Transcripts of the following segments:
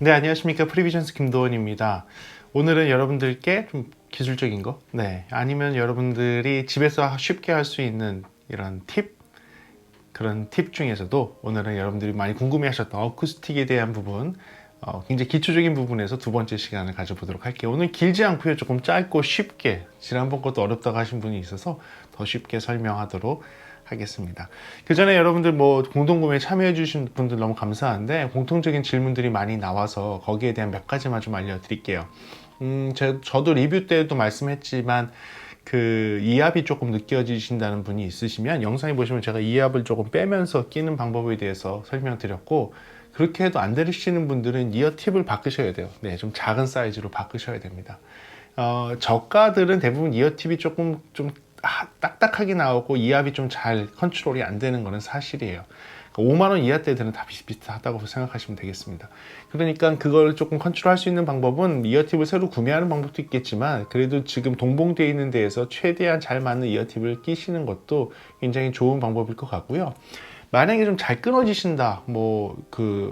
네, 안녕하십니까. 프리비전스 김도원입니다. 오늘은 여러분들께 좀 기술적인 거, 아니면 여러분들이 집에서 쉽게 할 수 있는 이런 그런 팁 중에서도 오늘은 여러분들이 많이 궁금해하셨던 어쿠스틱에 대한 부분, 굉장히 기초적인 부분에서 두 번째 시간을 가져보도록 할게요. 오늘 길지 않고요. 조금 짧고 쉽게, 지난번 것도 어렵다고 하신 분이 있어서 더 쉽게 설명하도록 하겠습니다. 그 전에 여러분들 공동구매 참여해 주신 분들 너무 감사한데, 공통적인 질문들이 많이 나와서 거기에 대한 몇 가지만 좀 알려드릴게요. 저도 리뷰 때도 말씀했지만 이압이 조금 느껴지신다는 분이 있으시면 영상에 보시면 제가 이압을 조금 빼면서 끼는 방법에 대해서 설명드렸고, 그렇게 해도 안 되시는 분들은 이어 팁을 바꾸셔야 돼요. 좀 작은 사이즈로 바꾸셔야 됩니다. 저가들은 대부분 이어 팁이 조금 딱딱하게 나오고 이압이 좀 잘 컨트롤이 안 되는 것은 사실이에요. 5만원 이하 때들은 다 비슷비슷하다고 생각하시면 되겠습니다. 그러니까 그걸 조금 컨트롤할 수 있는 방법은 이어팁을 새로 구매하는 방법도 있겠지만, 그래도 지금 동봉되어 있는 데에서 최대한 잘 맞는 이어팁을 끼시는 것도 굉장히 좋은 방법일 것 같고요. 만약에 좀 잘 끊어지신다,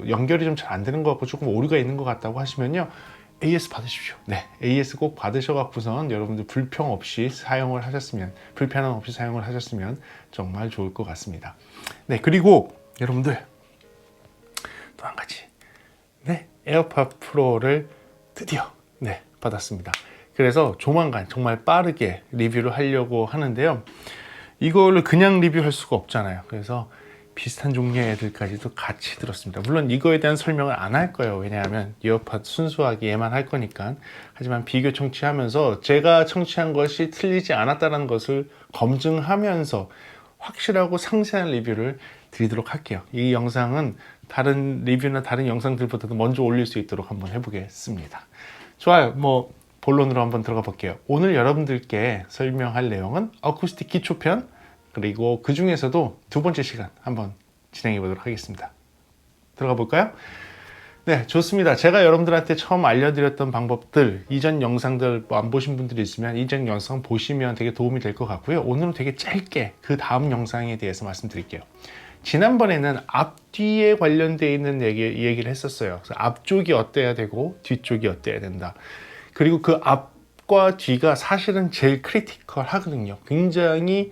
연결이 좀 잘 안 되는 것 같고 조금 오류가 있는 것 같다고 하시면요, AS 받으십시오. AS 꼭 받으셔갖고선 여러분들 불평 없이 사용을 하셨으면, 불편함 없이 사용을 하셨으면 정말 좋을 것 같습니다. 그리고 여러분들 또 한 가지, 에어팟 프로를 드디어 받았습니다. 그래서 조만간 정말 빠르게 리뷰를 하려고 하는데요. 이거를 그냥 리뷰할 수가 없잖아요. 그래서 비슷한 종류의 애들까지도 같이 들었습니다. 물론 이거에 대한 설명을 안 할 거예요. 왜냐하면 이어팟 순수하게 얘만 할 거니까. 하지만 비교 청취하면서 제가 청취한 것이 틀리지 않았다는 것을 검증하면서 확실하고 상세한 리뷰를 드리도록 할게요. 이 영상은 다른 리뷰나 다른 영상들보다도 먼저 올릴 수 있도록 한번 해보겠습니다. 좋아요. 본론으로 한번 들어가 볼게요. 오늘 여러분들께 설명할 내용은 어쿠스틱 기초편, 그리고 그 중에서도 두 번째 시간 한번 진행해 보도록 하겠습니다. 들어가 볼까요? 좋습니다. 제가 여러분들한테 처음 알려드렸던 방법들, 이전 영상들 안 보신 분들이 있으면 이전 영상 보시면 되게 도움이 될 것 같고요. 오늘은 되게 짧게 그 다음 영상에 대해서 말씀드릴게요. 지난번에는 앞뒤에 관련되어 있는 얘기를 했었어요. 그래서 앞쪽이 어때야 되고 뒤쪽이 어때야 된다. 그리고 그 앞과 뒤가 사실은 제일 크리티컬 하거든요. 굉장히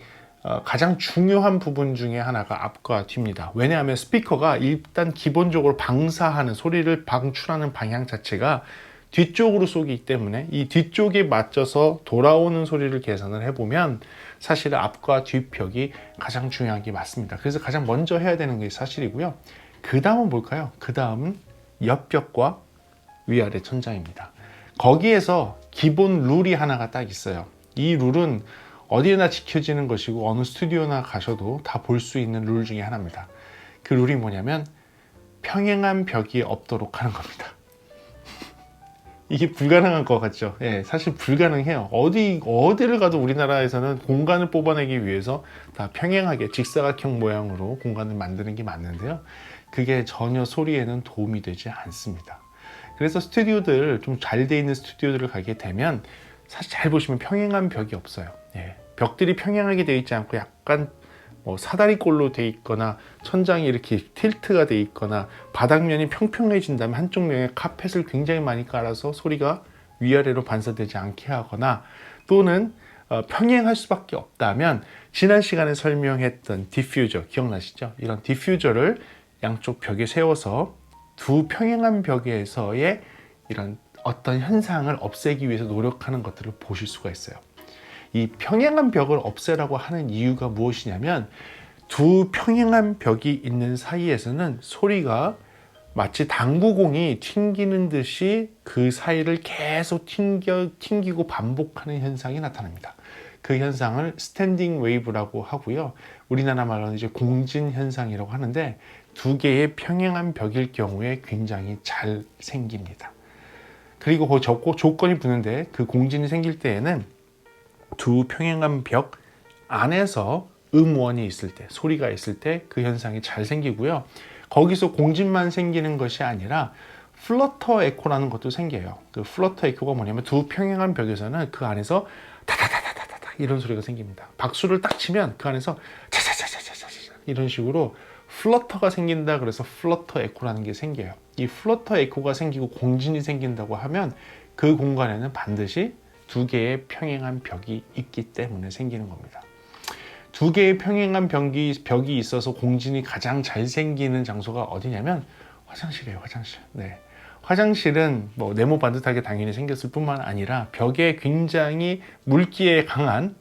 가장 중요한 부분 중에 하나가 앞과 뒤입니다. 왜냐하면 스피커가 일단 기본적으로 방사하는, 소리를 방출하는 방향 자체가 뒤쪽으로 쏘기 때문에 이 뒤쪽에 맞춰서 돌아오는 소리를 계산을 해보면 사실 앞과 뒤벽이 가장 중요한 게 맞습니다. 그래서 가장 먼저 해야 되는 게 사실이고요. 그 다음은 뭘까요? 그 다음은 옆벽과 위아래 천장입니다. 거기에서 기본 룰이 하나가 딱 있어요. 이 룰은 어디에나 지켜지는 것이고 어느 스튜디오나 가셔도 다 볼 수 있는 룰 중에 하나입니다. 그 룰이 뭐냐면 평행한 벽이 없도록 하는 겁니다. 이게 불가능한 것 같죠? 사실 불가능해요. 어디를 가도 우리나라에서는 공간을 뽑아내기 위해서 다 평행하게 직사각형 모양으로 공간을 만드는 게 맞는데요. 그게 전혀 소리에는 도움이 되지 않습니다. 그래서 스튜디오들, 좀 잘 돼 있는 스튜디오들을 가게 되면 사실 잘 보시면 평행한 벽이 없어요. 벽들이 평행하게 되어 있지 않고 약간 사다리꼴로 되어 있거나 천장이 이렇게 틸트가 되어 있거나 바닥면이 평평해진다면 한쪽 면에 카펫을 굉장히 많이 깔아서 소리가 위아래로 반사되지 않게 하거나, 또는 평행할 수밖에 없다면 지난 시간에 설명했던 디퓨저 기억나시죠? 이런 디퓨저를 양쪽 벽에 세워서 두 평행한 벽에서의 이런 어떤 현상을 없애기 위해서 노력하는 것들을 보실 수가 있어요. 이 평행한 벽을 없애라고 하는 이유가 무엇이냐면, 두 평행한 벽이 있는 사이에서는 소리가 마치 당구공이 튕기는 듯이 그 사이를 계속 튕기고 반복하는 현상이 나타납니다. 그 현상을 스탠딩 웨이브라고 하고요. 우리나라 말로는 이제 공진 현상이라고 하는데, 두 개의 평행한 벽일 경우에 굉장히 잘 생깁니다. 그리고 그 조건이 붙는데, 그 공진이 생길 때에는 두 평행한 벽 안에서 음원이 있을 때, 소리가 있을 때 그 현상이 잘 생기고요. 거기서 공진만 생기는 것이 아니라 플러터 에코라는 것도 생겨요. 그 플러터 에코가 뭐냐면 두 평행한 벽에서는 그 안에서 다다다다다다 이런 소리가 생깁니다. 박수를 딱 치면 그 안에서 차차차차차차 이런 식으로 플러터가 생긴다. 그래서 플러터 에코라는 게 생겨요. 이 플러터 에코가 생기고 공진이 생긴다고 하면 그 공간에는 반드시 두 개의 평행한 벽이 있기 때문에 생기는 겁니다. 두 개의 평행한 벽이 있어서 공진이 가장 잘 생기는 장소가 어디냐면 화장실이에요. 화장실. 네. 화장실은 뭐 네모 반듯하게 당연히 생겼을 뿐만 아니라 벽에 굉장히 물기에 강한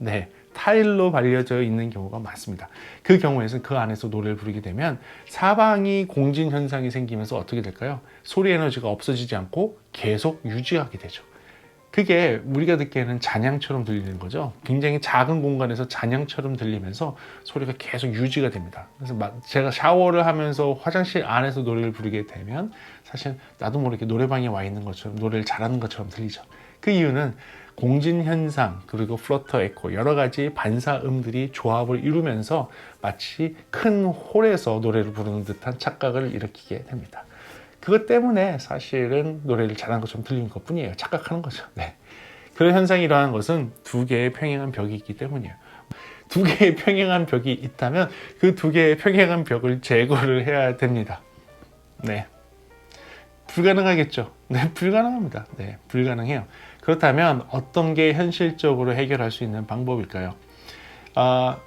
타일로 발려져 있는 경우가 많습니다. 그 경우에는 그 안에서 노래를 부르게 되면 사방이 공진 현상이 생기면서 어떻게 될까요? 소리 에너지가 없어지지 않고 계속 유지하게 되죠. 그게 우리가 듣기에는 잔향처럼 들리는 거죠. 굉장히 작은 공간에서 잔향처럼 들리면서 소리가 계속 유지가 됩니다. 그래서 제가 샤워를 하면서 화장실 안에서 노래를 부르게 되면 사실 나도 모르게 노래방에 와 있는 것처럼 노래를 잘하는 것처럼 들리죠. 그 이유는 공진 현상 그리고 플러터 에코 여러 가지 반사음들이 조합을 이루면서 마치 큰 홀에서 노래를 부르는 듯한 착각을 일으키게 됩니다. 그것 때문에 사실은 노래를 잘하는 것처럼 들리는 것 뿐이에요. 착각하는 거죠. 네. 그런 현상이 일어나는 것은 두 개의 평행한 벽이 있기 때문이에요. 두 개의 평행한 벽이 있다면 그 두 개의 평행한 벽을 제거를 해야 됩니다. 네. 불가능하겠죠? 네, 불가능합니다. 네, 불가능해요. 그렇다면 어떤 게 현실적으로 해결할 수 있는 방법일까요?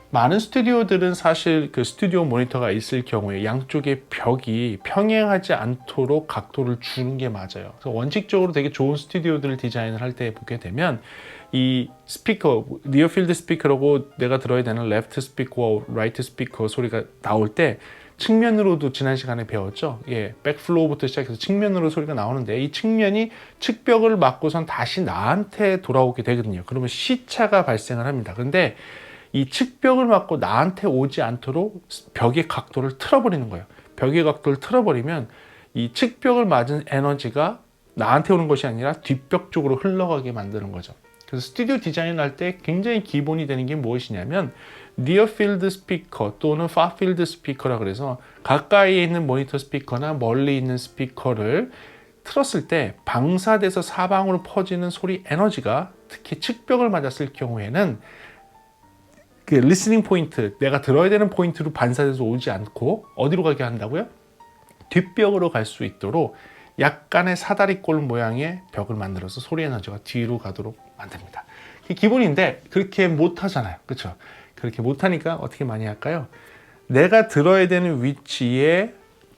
많은 스튜디오들은 사실 그 스튜디오 모니터가 있을 경우에 양쪽의 벽이 평행하지 않도록 각도를 주는 게 맞아요. 그래서 원칙적으로 되게 좋은 스튜디오들을 디자인을 할 때 보게 되면 이 스피커, 니어필드 스피커라고 내가 들어야 되는 레프트 스피커와 라이트 스피커 소리가 나올 때 측면으로도 지난 시간에 배웠죠. 예, 백플로우부터 시작해서 측면으로 소리가 나오는데 이 측면이 측벽을 맞고선 다시 나한테 돌아오게 되거든요. 그러면 시차가 발생을 합니다. 근데 이 측벽을 맞고 나한테 오지 않도록 벽의 각도를 틀어버리는 거예요. 벽의 각도를 틀어버리면 이 측벽을 맞은 에너지가 나한테 오는 것이 아니라 뒷벽 쪽으로 흘러가게 만드는 거죠. 그래서 스튜디오 디자인을 할 때 굉장히 기본이 되는 게 무엇이냐면 니어필드 스피커 또는 파필드 스피커라 그래서 가까이 있는 모니터 스피커나 멀리 있는 스피커를 틀었을 때 방사돼서 사방으로 퍼지는 소리 에너지가 특히 측벽을 맞았을 경우에는 그 리스닝 포인트, 내가 들어야 되는 포인트로 반사돼서 오지 않고 어디로 가게 한다고요? 뒷벽으로 갈 수 있도록 약간의 사다리꼴 모양의 벽을 만들어서 소리 에너지가 뒤로 가도록 만듭니다. 그게 기본인데 그렇게 못 하잖아요. 그렇죠? 그렇게 못 하니까 어떻게 많이 할까요? 내가 들어야 되는 위치에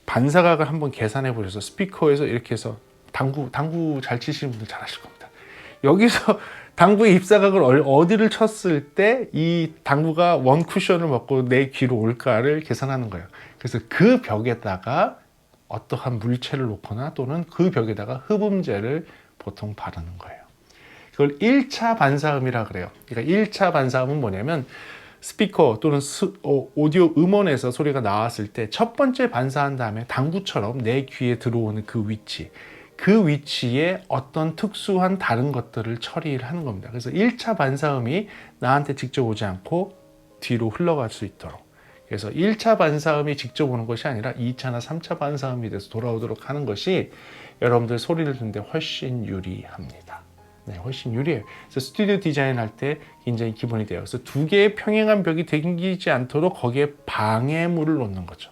반사각을 한번 계산해 보셔서 스피커에서 이렇게 해서 당구 잘 치시는 분들 잘 하실 겁니다. 여기서 당구의 입사각을 어디를 쳤을 때 이 당구가 원 쿠션을 먹고 내 귀로 올까를 계산하는 거예요. 그래서 그 벽에다가 어떠한 물체를 놓거나 또는 그 벽에다가 흡음재를 보통 바르는 거예요. 그걸 1차 반사음이라 그래요. 그러니까 1차 반사음은 뭐냐면 스피커 또는 오디오 음원에서 소리가 나왔을 때 첫 번째 반사한 다음에 당구처럼 내 귀에 들어오는 그 위치에 어떤 특수한 다른 것들을 처리를 하는 겁니다. 그래서 1차 반사음이 나한테 직접 오지 않고 뒤로 흘러갈 수 있도록. 그래서 1차 반사음이 직접 오는 것이 아니라 2차나 3차 반사음이 돼서 돌아오도록 하는 것이 여러분들 소리를 듣는데 훨씬 유리합니다. 네, 훨씬 유리해요. 그래서 스튜디오 디자인할 때 굉장히 기본이 돼요. 그래서 두 개의 평행한 벽이 생기지 않도록 거기에 방해물을 놓는 거죠.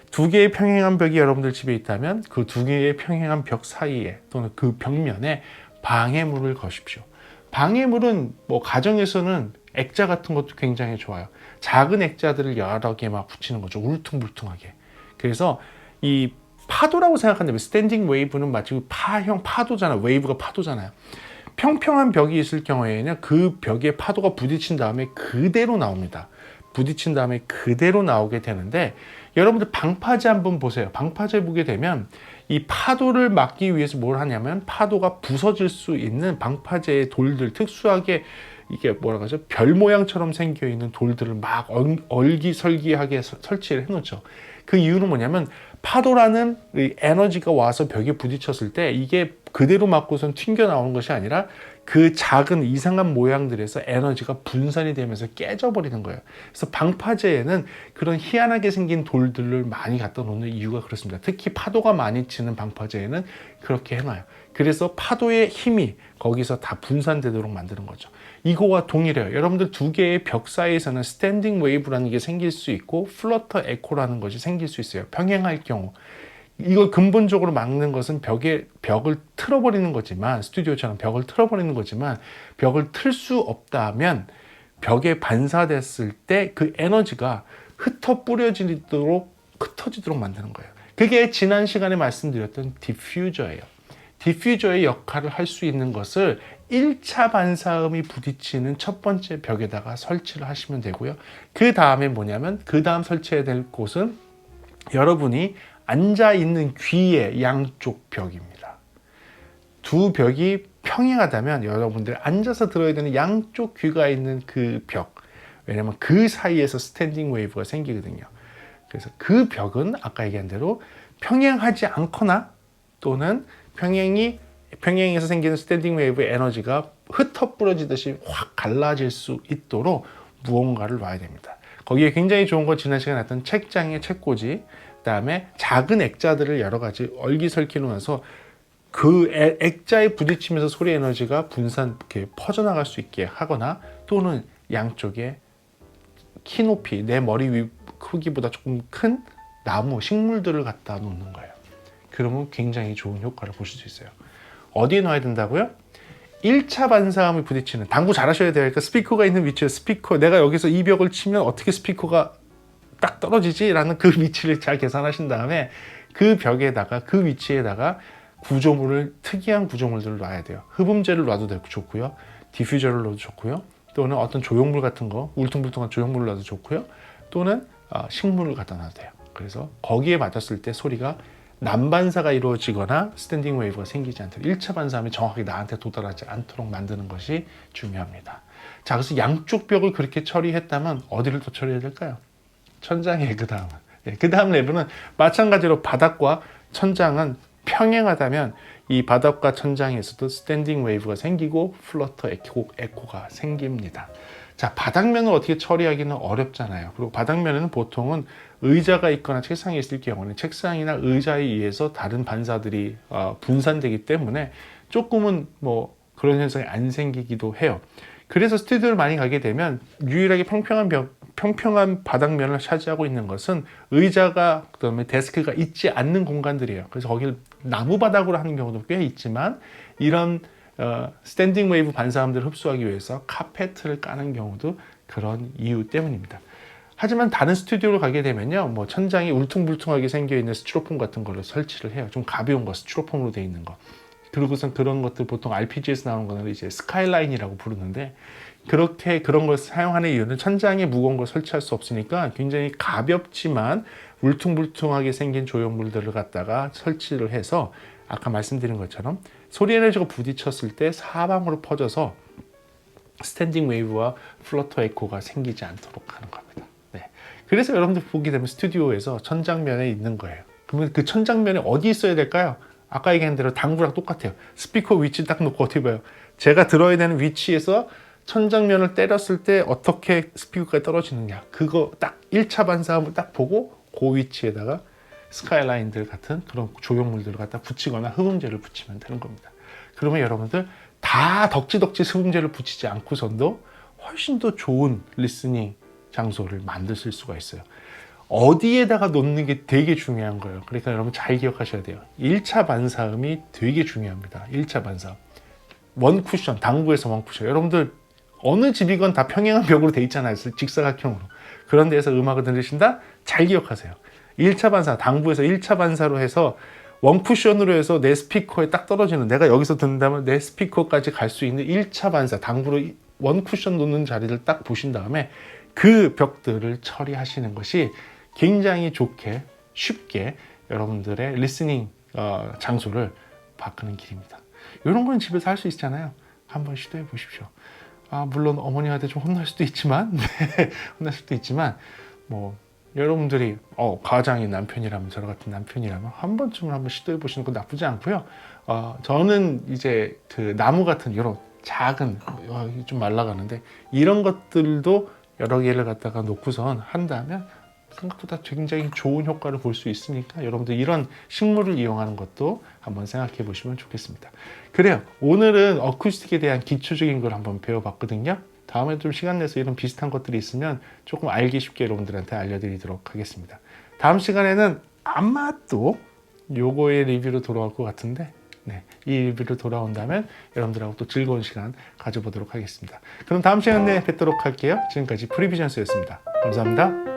두 개의 평행한 벽이 여러분들 집에 있다면 그 두 개의 평행한 벽 사이에 또는 그 벽면에 방해물을 거십시오. 방해물은 뭐 가정에서는 액자 같은 것도 굉장히 좋아요. 작은 액자들을 여러 개 막 붙이는 거죠. 울퉁불퉁하게. 그래서 이 파도라고 생각한다면 스탠딩 웨이브는 마치 파도잖아요. 웨이브가 파도잖아요. 평평한 벽이 있을 경우에는 그 벽에 파도가 부딪힌 다음에 그대로 나옵니다. 부딪힌 다음에 그대로 나오게 되는데 여러분들 방파제 한번 보세요. 방파제 보게 되면 이 파도를 막기 위해서 뭘 하냐면 파도가 부서질 수 있는 방파제의 돌들 특수하게 이게 뭐라고 하죠? 별 모양처럼 생겨 있는 돌들을 막 얼기설기하게 설치를 해놓죠. 그 이유는 뭐냐면 파도라는 에너지가 와서 벽에 부딪혔을 때 이게 그대로 맞고선 튕겨 나오는 것이 아니라 그 작은 이상한 모양들에서 에너지가 분산이 되면서 깨져버리는 거예요. 그래서 방파제에는 그런 희한하게 생긴 돌들을 많이 갖다 놓는 이유가 그렇습니다. 특히 파도가 많이 치는 방파제에는 그렇게 해놔요. 그래서 파도의 힘이 거기서 다 분산되도록 만드는 거죠. 이거와 동일해요. 여러분들 두 개의 벽 사이에서는 스탠딩 웨이브라는 게 생길 수 있고 플러터 에코라는 것이 생길 수 있어요. 평행할 경우. 이걸 근본적으로 막는 것은 벽을 틀어버리는 거지만, 스튜디오처럼 벽을 틀어버리는 거지만, 벽을 틀 수 없다면 벽에 반사됐을 때 그 에너지가 흩어지도록 만드는 거예요. 그게 지난 시간에 말씀드렸던 디퓨저예요. 디퓨저의 역할을 할 수 있는 것을 1차 반사음이 부딪히는 첫 번째 벽에다가 설치를 하시면 되고요. 그 다음에 뭐냐면, 그 다음 설치해야 될 곳은 여러분이 앉아있는 귀의 양쪽 벽입니다. 두 벽이 평행하다면 여러분들 앉아서 들어야 되는 양쪽 귀가 있는 그 벽, 왜냐면 그 사이에서 스탠딩 웨이브가 생기거든요. 그래서 그 벽은 아까 얘기한 대로 평행하지 않거나 또는 평행에서 생기는 스탠딩 웨이브의 에너지가 흩어 부러지듯이 확 갈라질 수 있도록 무언가를 놔야 됩니다. 거기에 굉장히 좋은 건 지난 시간에 했던 책장의 책꽂이, 그다음에 작은 액자들을 여러 가지 얼기설키 놓아서 그 액자에 부딪히면서 소리 에너지가 이렇게 퍼져나갈 수 있게 하거나, 또는 양쪽에 키 높이 내 머리 위 크기보다 조금 큰 나무, 식물들을 갖다 놓는 거예요. 그러면 굉장히 좋은 효과를 보실 수 있어요. 어디에 놔야 된다고요? 1차 반사음이 부딪히는, 당구 잘하셔야 돼요. 그러니까 스피커가 있는 위치에 내가 여기서 이 벽을 치면 어떻게 스피커가 딱 떨어지지? 라는 그 위치를 잘 계산하신 다음에 그 벽에다가, 그 위치에다가 특이한 구조물들을 놔야 돼요. 흡음재를 놔도 좋고요. 디퓨저를 놔도 좋고요. 또는 어떤 조형물 같은 거, 울퉁불퉁한 조형물을 놔도 좋고요. 또는 식물을 갖다 놔도 돼요. 그래서 거기에 맞았을 때 소리가 난반사가 이루어지거나 스탠딩 웨이브가 생기지 않도록, 1차 반사음이 정확하게 나한테 도달하지 않도록 만드는 것이 중요합니다. 자, 그래서 양쪽 벽을 그렇게 처리했다면 어디를 더 처리해야 될까요? 천장에 그 다음 레벨은 마찬가지로 바닥과 천장은 평행하다면 이 바닥과 천장에서도 스탠딩 웨이브가 생기고 플러터 에코가 생깁니다. 자, 바닥면을 어떻게 처리하기는 어렵잖아요. 그리고 바닥면에는 보통은 의자가 있거나 책상이 있을 경우는 책상이나 의자에 의해서 다른 반사들이 분산되기 때문에 조금은 그런 현상이 안 생기기도 해요. 그래서 스튜디오를 많이 가게 되면 유일하게 평평한 바닥면을 차지하고 있는 것은 의자가, 그다음에 데스크가 있지 않는 공간들이에요. 그래서 거기를 나무 바닥으로 하는 경우도 꽤 있지만, 이런 스탠딩 웨이브 반사음들을 흡수하기 위해서 카페트를 까는 경우도 그런 이유 때문입니다. 하지만 다른 스튜디오를 가게 되면요, 천장이 울퉁불퉁하게 생겨 있는 스티로폼 같은 걸로 설치를 해요. 좀 가벼운 거, 스티로폼으로 되어 있는 거. 그리고선 그런 것들 보통 RPG에서 나오는 거는 이제 스카이라인이라고 부르는데, 그런 걸 사용하는 이유는 천장에 무거운 걸 설치할 수 없으니까 굉장히 가볍지만 울퉁불퉁하게 생긴 조형물들을 갖다가 설치를 해서, 아까 말씀드린 것처럼 소리 에너지가 부딪혔을 때 사방으로 퍼져서 스탠딩 웨이브와 플러터 에코가 생기지 않도록 하는 겁니다. 네. 그래서 여러분들 보게 되면 스튜디오에서 천장면에 있는 거예요. 그러면 그 천장면에 어디 있어야 될까요? 아까 얘기한 대로 당구랑 똑같아요. 스피커 위치 딱 놓고 어떻게 봐요? 제가 들어야 되는 위치에서 천장면을 때렸을 때 어떻게 스피커가 떨어지느냐, 그거 딱 1차 반사음을 딱 보고 그 위치에다가 스카이라인들 같은 그런 조형물들을 갖다 붙이거나 흡음재를 붙이면 되는 겁니다. 그러면 여러분들 다 덕지덕지 흡음재를 붙이지 않고선도 훨씬 더 좋은 리스닝 장소를 만드실 수가 있어요. 어디에다가 놓는 게 되게 중요한 거예요. 그러니까 여러분 잘 기억하셔야 돼요. 1차 반사음이 되게 중요합니다. 1차 반사음. 원쿠션, 당구에서 원쿠션. 여러분들 어느 집이건 다 평행한 벽으로 돼 있잖아요. 직사각형으로. 그런 데에서 음악을 들으신다? 잘 기억하세요. 1차 반사, 당구에서 1차 반사로 해서 원쿠션으로 해서 내 스피커에 딱 떨어지는, 내가 여기서 듣는다면 내 스피커까지 갈 수 있는 1차 반사, 당구로 원쿠션 놓는 자리를 딱 보신 다음에 그 벽들을 처리하시는 것이 굉장히 좋게, 쉽게 여러분들의 리스닝 장소를 바꾸는 길입니다. 이런 건 집에서 할 수 있잖아요. 한번 시도해 보십시오. 물론 어머니한테 좀 혼날 수도 있지만, 혼날 수도 있지만, 여러분들이 가장인 남편이라면, 저랑 같은 남편이라면 한 번쯤은 한번 시도해 보시는 건 나쁘지 않고요. 저는 이제 그 나무 같은 이런 작은, 좀 말라가는데 이런 것들도 여러 개를 갖다가 놓고선 한다면 생각보다 굉장히 좋은 효과를 볼 수 있으니까, 여러분들 이런 식물을 이용하는 것도 한번 생각해 보시면 좋겠습니다. 그래요. 오늘은 어쿠스틱에 대한 기초적인 걸 한번 배워봤거든요. 다음에 좀 시간 내서 이런 비슷한 것들이 있으면 조금 알기 쉽게 여러분들한테 알려드리도록 하겠습니다. 다음 시간에는 아마도 요거의 리뷰로 돌아올 것 같은데 네, 이 리뷰로 돌아온다면 여러분들하고 또 즐거운 시간 가져보도록 하겠습니다. 그럼 다음 시간에 뵙도록 할게요. 지금까지 프리비전스였습니다. 감사합니다.